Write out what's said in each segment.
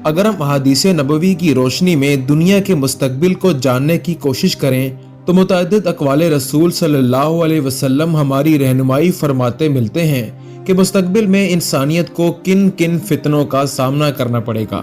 अगर हम अहादीस नबवी की रोशनी में दुनिया के मुस्तकबिल को जानने की कोशिश करें तो मुतअद्दिद अक़वाले रसूल सल्लल्लाहु अलैहि वसल्लम हमारी रहनुमाई फरमाते मिलते हैं कि मुस्तकबिल में इंसानियत को किन किन फितनों का सामना करना पड़ेगा।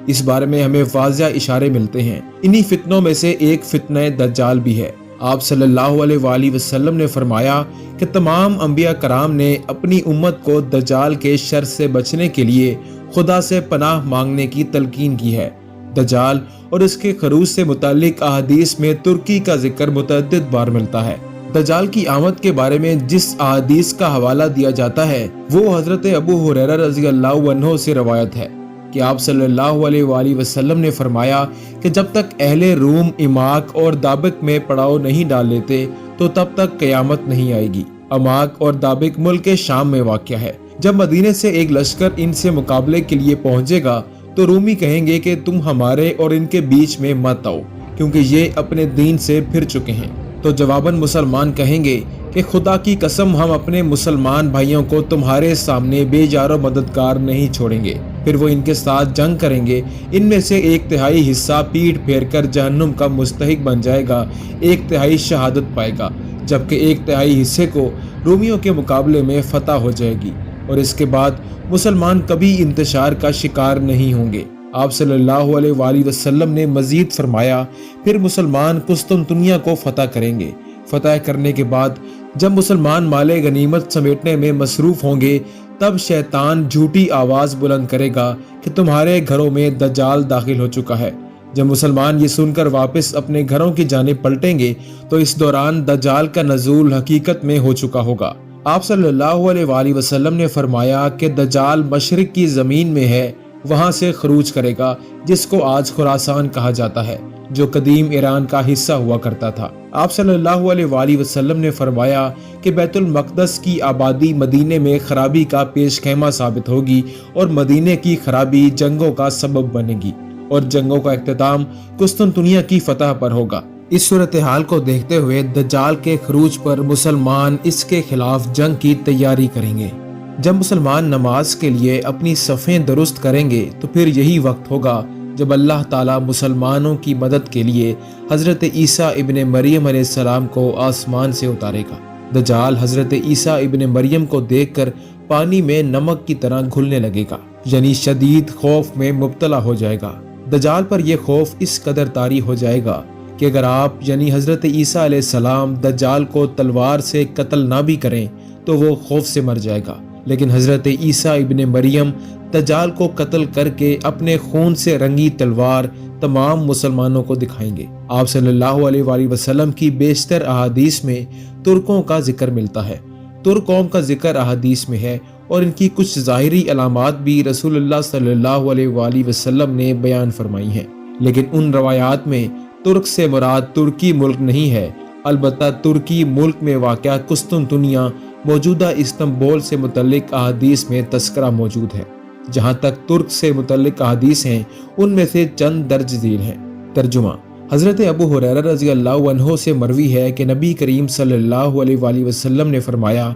इस बारे में हमें वाज़िह इशारे मिलते हैं। इन्हीं फितनों में से एक फितने दज्जाल भी है। आप सल्लल्लाहु अलैहि वसल्लम ने फरमाया कि तमाम अंबिया कराम ने अपनी उम्मत को दज्जाल के शर से बचने के लिए खुदा से पनाह मांगने की तलकीन की है। दज्जाल और इसके खरूज से मुतालिक अहादीस में तुर्की का जिक्र मुतअद्दिद बार मिलता है। दज्जाल की आमद के बारे में जिस अहादीस का हवाला दिया जाता है वो हजरत अबू हुरैरा रज़ियल्लाहु अन्हु से रवायत है कि आप सल्लल्लाहु अलैहि वसल्लम ने फरमाया कि जब तक अहले रूम इमाक और दाबिक में पड़ाव नहीं डाल लेते तो तब तक क़यामत नहीं आएगी। अमाक और दाबिक मुल्क शाम में वाक़या है। जब मदीने से एक लश्कर इनसे मुकाबले के लिए पहुंचेगा तो रूमी कहेंगे कि तुम हमारे और इनके बीच में मत आओ क्योंकि ये अपने दीन से फिर चुके हैं। तो जवाबन मुसलमान कहेंगे कि खुदा की कसम हम अपने मुसलमान भाइयों को तुम्हारे सामने बेजारो मददगार नहीं छोड़ेंगे। फिर वो इनके साथ जंग करेंगे। इनमें से 1/3 हिस्सा पीठ फेर कर जहन्नुम का मुस्तहिक बन जाएगा, 1/3 शहादत पाएगा, जबकि 1/3 हिस्से को रूमियों के मुकाबले में फतह हो जाएगी और इसके बाद मुसलमान कभी इंतशार का शिकार नहीं होंगे। आप सल्लल्लाहु अलैहि वसल्लम ने मजीद फरमाया, फिर मुसलमान कुस्तुनतुनिया को फतह करेंगे। फतह करने के बाद जब मुसलमान माले गनीमत समेटने में मसरूफ होंगे तब शैतान झूठी आवाज बुलंद करेगा कि तुम्हारे घरों में दज्जाल दाखिल हो चुका है। जब मुसलमान ये सुनकर वापस अपने घरों की जानिब पलटेंगे तो इस दौरान दज्जाल का नज़ूल हकीकत में हो चुका होगा। आप सल्लल्लाहु अलैहि वसल्लम ने फरमाया कि दज्जाल मशरिक की ज़मीन में है, वहाँ से खरूज करेगा जिसको आज खुरासान कहा जाता है, जो कदीम ईरान का हिस्सा हुआ करता था। आप सल्लल्लाहु अलैहि वसल्लम ने फरमाया कि बैतुल मक़दस की आबादी मदीने में खराबी का पेश खेमा साबित होगी और मदीने की खराबी जंगों का सबब बनेगी और जंगों का इख्तिताम कुस्तुनतुनिया की फतह पर होगा। इस सूरत हाल को देखते हुए दज्जाल के खरूज पर मुसलमान इसके खिलाफ जंग की तैयारी करेंगे। जब मुसलमान नमाज के लिए अपनी सफ़ें दुरुस्त करेंगे तो फिर यही वक्त होगा जब अल्लाह ताला मुसलमानों की मदद के लिए हज़रत ईसा इब्ने मरियम अलैहिस्सलाम को आसमान से उतारेगा। दज्जाल हज़रत ईसा इब्ने मरियम को देखकर पानी में नमक की तरह घुलने लगेगा, यानी शदीद खौफ में मुब्तला हो जाएगा। दज्जाल पर यह खौफ इस कदर तारी हो जाएगा कि अगर आप यानी हज़रत ईसा अलैहिस्सलाम दज्जाल को तलवार से कत्ल ना भी करें तो वो खौफ से मर जाएगा, लेकिन हज़रत ईसा इब्ने मरियम दज्जाल को कत्ल करके अपने खून से रंगी तलवार तमाम मुसलमानों को दिखाएंगे। आप सल्लल्लाहु अलैहि वसल्लम की बेशतर अहादीस में तुर्कों का जिक्र मिलता है। तुर्क कौम का जिक्र अहादीस में है और इनकी कुछ ज़ाहिरी अलामात भी रसूलुल्लाह सल्लल्लाहु अलैहि वसल्लम ने बयान फरमाई हैं, लेकिन उन रवायात में तुर्क से मुराद तुर्की मुल्क नहीं है, अलबत्ता तुर्की मुल्क में वाक़या कुस्तुनतुनिया मौजूदा इस्तांबुल से मुतल्लिक अहादीस में तस्करा मौजूद है। जहाँ तक तुर्क से मुतल्लिक अहादीस हैं उनमें से चंद दर्ज झील हैं। तर्जुमा हज़रत अबू हुरैरा रज़ियल्लाहु अन्हु से मरवी है कि नबी करीम सल्लल्लाहु अलैहि वसल्लम ने फरमाया,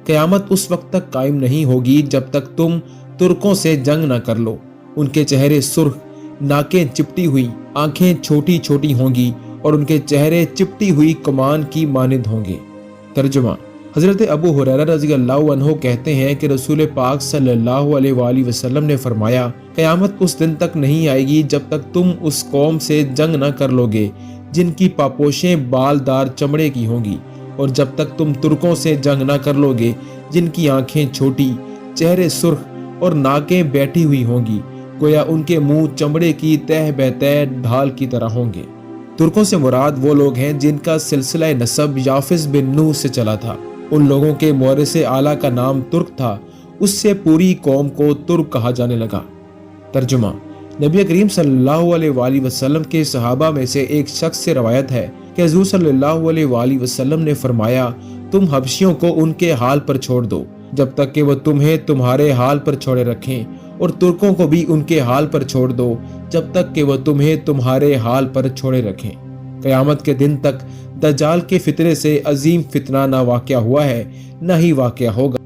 क़यामत उस वक्त तक कायम नहीं होगी जब तक तुम तुर्कों से जंग न कर लो। उनके चेहरे सुर्ख, नाकें चिपटी हुई, आंखें छोटी छोटी होंगी और उनके चेहरे चिपटी हुई कमान की मानिंद होंगे। तर्जुमा हज़रत अबू हुरैरा रज़ियल्लाहु अन्हु कहते हैं कि रसूल पाक सल्लल्लाहु अलैहि वसल्लम ने फरमाया, क़यामत उस दिन तक नहीं आएगी जब तक तुम उस कौम से जंग न कर लोगे जिनकी पापोशें बालदार चमड़े की होंगी, और जब तक तुम तुर्कों से जंग न कर लोगे जिनकी आंखें छोटी, चेहरे सुर्ख और नाकें बैठी हुई होंगी, गोया उनके मुंह चमड़े की तह बेतह ढाल की तरह होंगे। तुर्कों से मुराद वो लोग हैं जिनका सिलसिला नसब याफिस बिन नूह से चला था। उन लोगों के मोरिस आला का नाम तुर्क था, उससे पूरी कौम को तुर्क कहा जाने लगा। तर्जुमा नबी करीम सल्लल्लाहु अलैहि वसल्लम के सहाबा में से एक शख्स से रवायत है कि हुज़ूर सल्लल्लाहु अलैहि वसल्लम ने फरमाया, तुम हबशियों को उनके हाल पर छोड़ दो जब तक कि वो तुम्हें तुम्हारे हाल पर छोड़े रखें, और तुर्कों को भी उनके हाल पर छोड़ दो जब तक कि वो तुम्हें तुम्हारे हाल पर छोड़े रखें। क़यामत के दिन तक दज्जाल के फितने से अजीम फितना ना वाक़या हुआ है, न ही वाक़या होगा।